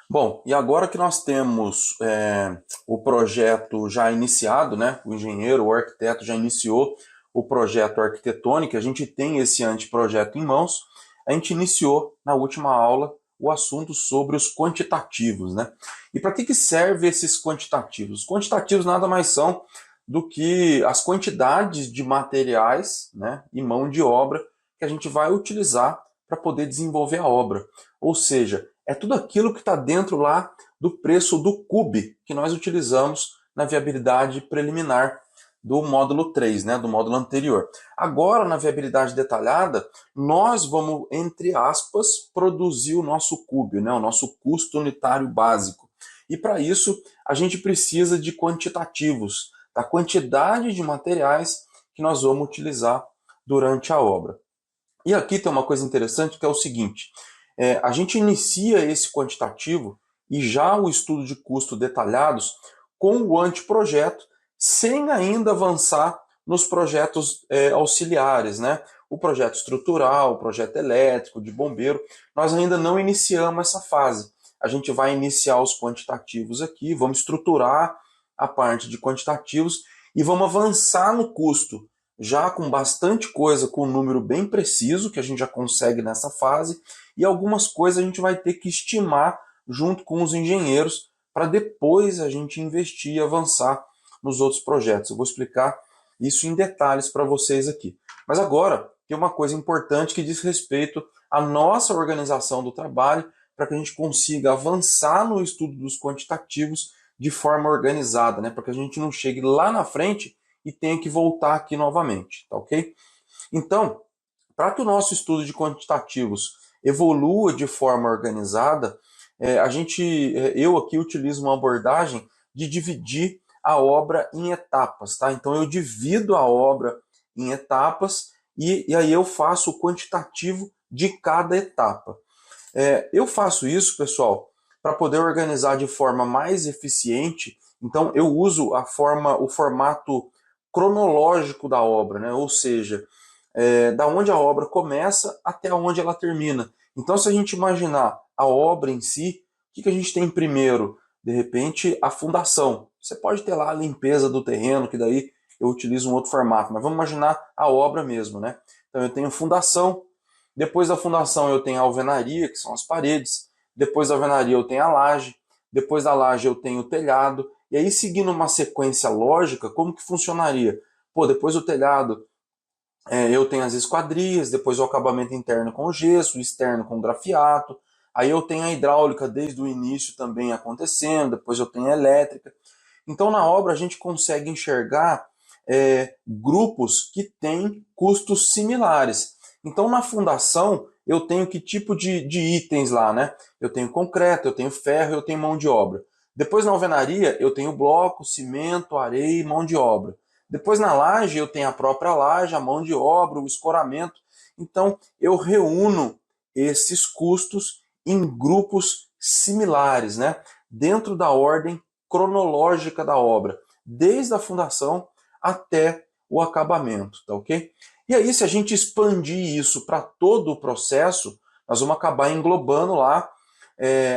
Bom, e agora que nós temos o projeto já iniciado, né? O engenheiro, o arquiteto já iniciou o projeto arquitetônico, a gente tem esse anteprojeto em mãos, a gente iniciou na última aula o assunto sobre os quantitativos, né? E para que serve esses quantitativos? Os quantitativos nada mais são do que as quantidades de materiais, né, e mão de obra que a gente vai utilizar para poder desenvolver a obra. Ou seja, é tudo aquilo que está dentro lá do preço do CUB que nós utilizamos na viabilidade preliminar do módulo 3, né, do módulo anterior. Agora, na viabilidade detalhada, nós vamos, entre aspas, produzir o nosso CUB, né, o nosso custo unitário básico. E para isso, a gente precisa de quantitativos, da quantidade de materiais que nós vamos utilizar durante a obra. E aqui tem uma coisa interessante que é o seguinte: a gente inicia esse quantitativo e já o estudo de custo detalhados com o anteprojeto, sem ainda avançar nos projetos auxiliares, né? O projeto estrutural, o projeto elétrico, de bombeiro, nós ainda não iniciamos essa fase. A gente vai iniciar os quantitativos aqui, vamos estruturar a parte de quantitativos e vamos avançar no custo, já com bastante coisa, com um número bem preciso, que a gente já consegue nessa fase, e algumas coisas a gente vai ter que estimar junto com os engenheiros para depois a gente investir e avançar nos outros projetos. Eu vou explicar isso em detalhes para vocês aqui. Mas agora tem uma coisa importante que diz respeito à nossa organização do trabalho para que a gente consiga avançar no estudo dos quantitativos de forma organizada, né? Para que a gente não chegue lá na frente e tenha que voltar aqui novamente, tá ok? Então, para que o nosso estudo de quantitativos evolua de forma organizada, eu aqui utilizo uma abordagem de dividir a obra em etapas, tá? Então eu divido a obra em etapas e aí eu faço o quantitativo de cada etapa. Eu faço isso, pessoal, para poder organizar de forma mais eficiente. Então eu uso o formato cronológico da obra, né? Ou seja, da onde a obra começa até onde ela termina. Então, se a gente imaginar a obra em si, o que a gente tem primeiro? De repente, a fundação. Você pode ter lá a limpeza do terreno, que daí eu utilizo um outro formato, mas vamos imaginar a obra mesmo, né? Então, eu tenho fundação, depois da fundação eu tenho a alvenaria, que são as paredes, depois da alvenaria eu tenho a laje, depois da laje eu tenho o telhado, e aí seguindo uma sequência lógica, como que funcionaria? Pô, depois do telhado eu tenho as esquadrias, depois o acabamento interno com gesso, o externo com grafiato, aí eu tenho a hidráulica desde o início também acontecendo, depois eu tenho a elétrica. Então na obra a gente consegue enxergar grupos que têm custos similares. Então na fundação eu tenho que tipo de itens lá, né? Eu tenho concreto, eu tenho ferro, eu tenho mão de obra. Depois na alvenaria eu tenho bloco, cimento, areia e mão de obra. Depois na laje eu tenho a própria laje, a mão de obra, o escoramento. Então eu reúno esses custos em grupos similares, né? Dentro da ordem cronológica da obra, desde a fundação até o acabamento, tá ok? E aí, se a gente expandir isso para todo o processo, nós vamos acabar englobando lá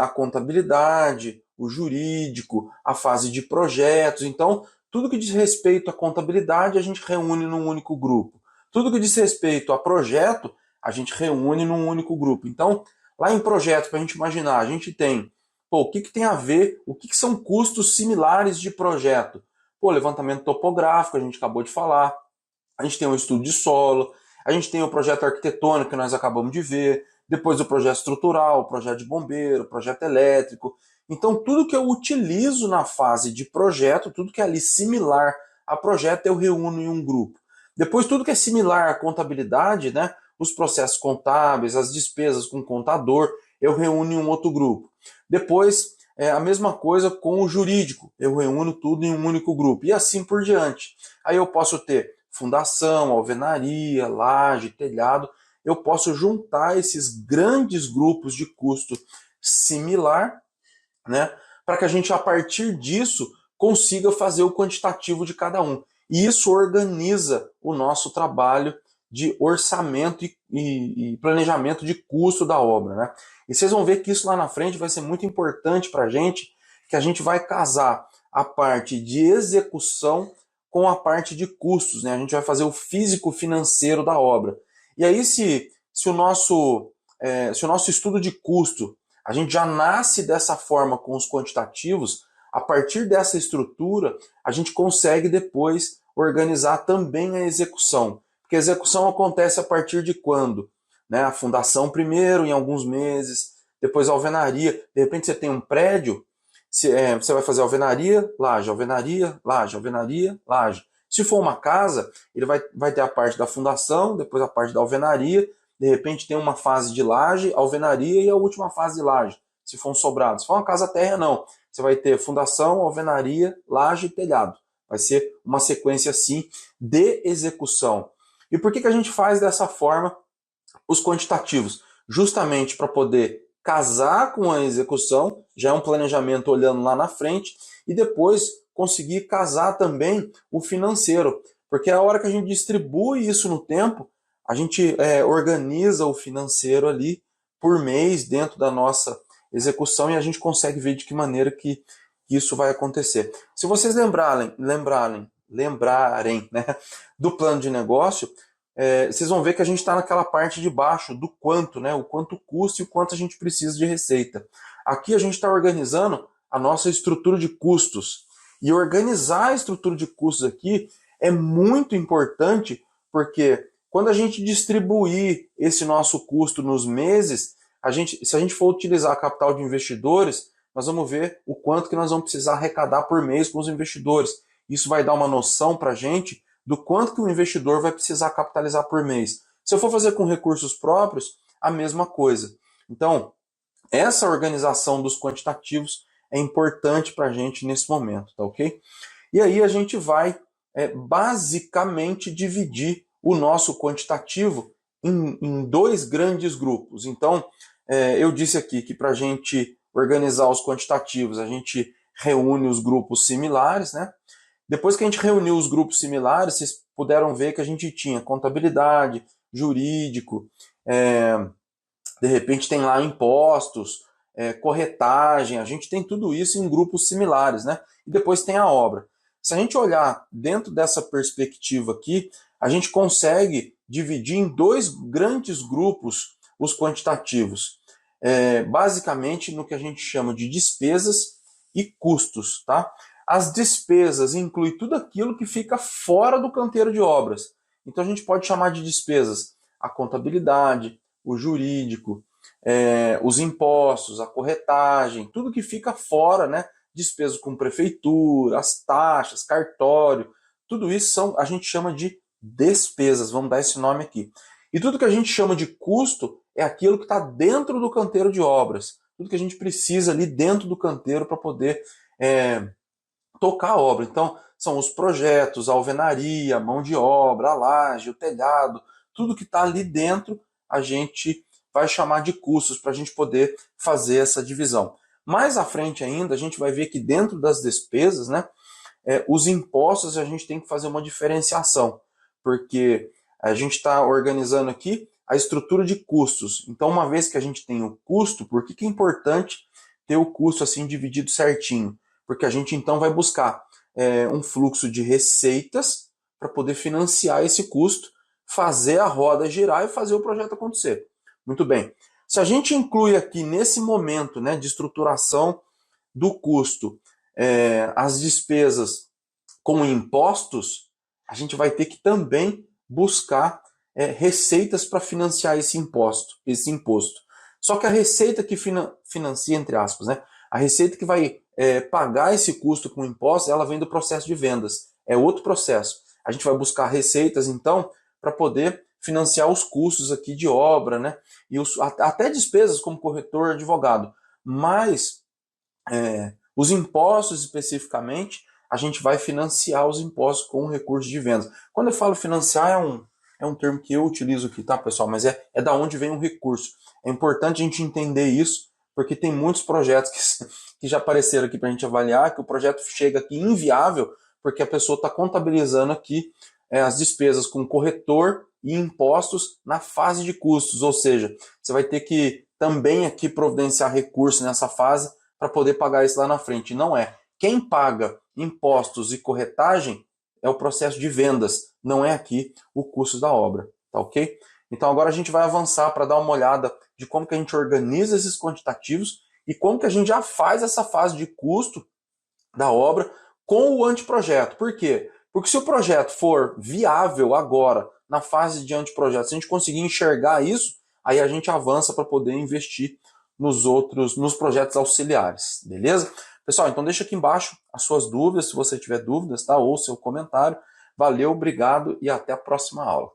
a contabilidade, o jurídico, a fase de projetos. Então, tudo que diz respeito à contabilidade, a gente reúne num único grupo. Tudo que diz respeito a projeto, a gente reúne num único grupo. Então, lá em projeto, para a gente imaginar, a gente tem, pô, o que tem a ver, o que são custos similares de projeto? Pô, levantamento topográfico, a gente acabou de falar. A gente tem o estudo de solo, a gente tem o projeto arquitetônico que nós acabamos de ver, depois o projeto estrutural, o projeto de bombeiro, o projeto elétrico. Então, tudo que eu utilizo na fase de projeto, tudo que é ali similar a projeto, eu reúno em um grupo. Depois, tudo que é similar à contabilidade, né, os processos contábeis, as despesas com contador, eu reúno em um outro grupo. Depois, a mesma coisa com o jurídico, eu reúno tudo em um único grupo. E assim por diante. Aí eu posso ter fundação, alvenaria, laje, telhado. Eu posso juntar esses grandes grupos de custo similar, né, para que a gente, a partir disso, consiga fazer o quantitativo de cada um. E isso organiza o nosso trabalho de orçamento e planejamento de custo da obra, né? E vocês vão ver que isso lá na frente vai ser muito importante para a gente, que a gente vai casar a parte de execução com a parte de custos, né? A gente vai fazer o físico-financeiro da obra. E aí, se o nosso estudo de custo, a gente já nasce dessa forma com os quantitativos, a partir dessa estrutura, a gente consegue depois organizar também a execução. Porque a execução acontece a partir de quando? Né? A fundação primeiro, em alguns meses, depois a alvenaria. De repente você tem um prédio, você vai fazer alvenaria, laje, alvenaria, laje, alvenaria, laje. Se for uma casa, ele vai ter a parte da fundação, depois a parte da alvenaria, de repente tem uma fase de laje, alvenaria e a última fase de laje, se for um sobrado. Se for uma casa térrea, não. Você vai ter fundação, alvenaria, laje e telhado. Vai ser uma sequência assim de execução. E por que a gente faz dessa forma os quantitativos? Justamente para poder casar com a execução, já é um planejamento olhando lá na frente, e depois conseguir casar também o financeiro. Porque a hora que a gente distribui isso no tempo, a gente organiza o financeiro ali por mês dentro da nossa execução e a gente consegue ver de que maneira que isso vai acontecer. Se vocês lembrarem né, do plano de negócio, vocês vão ver que a gente está naquela parte de baixo do quanto, né, o quanto custa e o quanto a gente precisa de receita. Aqui a gente está organizando a nossa estrutura de custos. E organizar a estrutura de custos aqui é muito importante, porque quando a gente distribuir esse nosso custo nos meses, se a gente for utilizar capital de investidores, nós vamos ver o quanto que nós vamos precisar arrecadar por mês com os investidores. Isso vai dar uma noção para a gente do quanto que o investidor vai precisar capitalizar por mês. Se eu for fazer com recursos próprios, a mesma coisa. Então, essa organização dos quantitativos é importante para a gente nesse momento, tá ok? E aí a gente vai basicamente dividir o nosso quantitativo em dois grandes grupos. Então, eu disse aqui que para a gente organizar os quantitativos, a gente reúne os grupos similares, né? Depois que a gente reuniu os grupos similares, vocês puderam ver que a gente tinha contabilidade, jurídico, de repente tem lá impostos, corretagem, a gente tem tudo isso em grupos similares, né? E depois tem a obra. Se a gente olhar dentro dessa perspectiva aqui, a gente consegue dividir em dois grandes grupos os quantitativos. Basicamente no que a gente chama de despesas e custos, tá? As despesas incluem tudo aquilo que fica fora do canteiro de obras. Então a gente pode chamar de despesas a contabilidade, o jurídico, os impostos, a corretagem, tudo que fica fora, né? Despesas com prefeitura, as taxas, cartório, tudo isso a gente chama de despesas, vamos dar esse nome aqui. E tudo que a gente chama de custo é aquilo que está dentro do canteiro de obras, tudo que a gente precisa ali dentro do canteiro para poder tocar a obra. Então, são os projetos, a alvenaria, a mão de obra, a laje, o telhado, tudo que está ali dentro a gente vai chamar de custos para a gente poder fazer essa divisão. Mais à frente ainda, a gente vai ver que dentro das despesas, né, os impostos a gente tem que fazer uma diferenciação, porque a gente está organizando aqui a estrutura de custos. Então, uma vez que a gente tem o custo, por que é importante ter o custo assim dividido certinho? Porque a gente então vai buscar um fluxo de receitas para poder financiar esse custo, fazer a roda girar e fazer o projeto acontecer. Muito bem. Se a gente inclui aqui nesse momento, né, de estruturação do custo as despesas com impostos, a gente vai ter que também buscar receitas para financiar esse imposto. Só que a receita que financia, entre aspas, né, a receita que vai pagar esse custo com impostos, ela vem do processo de vendas. É outro processo. A gente vai buscar receitas, então, para poder financiar os custos aqui de obra, né? E até despesas como corretor, advogado. Mas os impostos especificamente, a gente vai financiar os impostos com recursos de vendas. Quando eu falo financiar, é um termo que eu utilizo aqui, tá, pessoal? Mas é da onde vem o recurso. É importante a gente entender isso, porque tem muitos projetos que já apareceram aqui para a gente avaliar, que o projeto chega aqui inviável, porque a pessoa está contabilizando aqui as despesas com corretor e impostos na fase de custos, ou seja, você vai ter que também aqui providenciar recursos nessa fase para poder pagar isso lá na frente. Não é. Quem paga impostos e corretagem é o processo de vendas, não é aqui o custo da obra, tá ok? Então agora a gente vai avançar para dar uma olhada de como que a gente organiza esses quantitativos e como que a gente já faz essa fase de custo da obra com o anteprojeto. Por quê? Porque se o projeto for viável agora, na fase de anteprojeto, se a gente conseguir enxergar isso, aí a gente avança para poder investir nos projetos auxiliares, beleza? Pessoal, então deixa aqui embaixo as suas dúvidas, se você tiver dúvidas, tá? Ou seu comentário. Valeu, obrigado e até a próxima aula.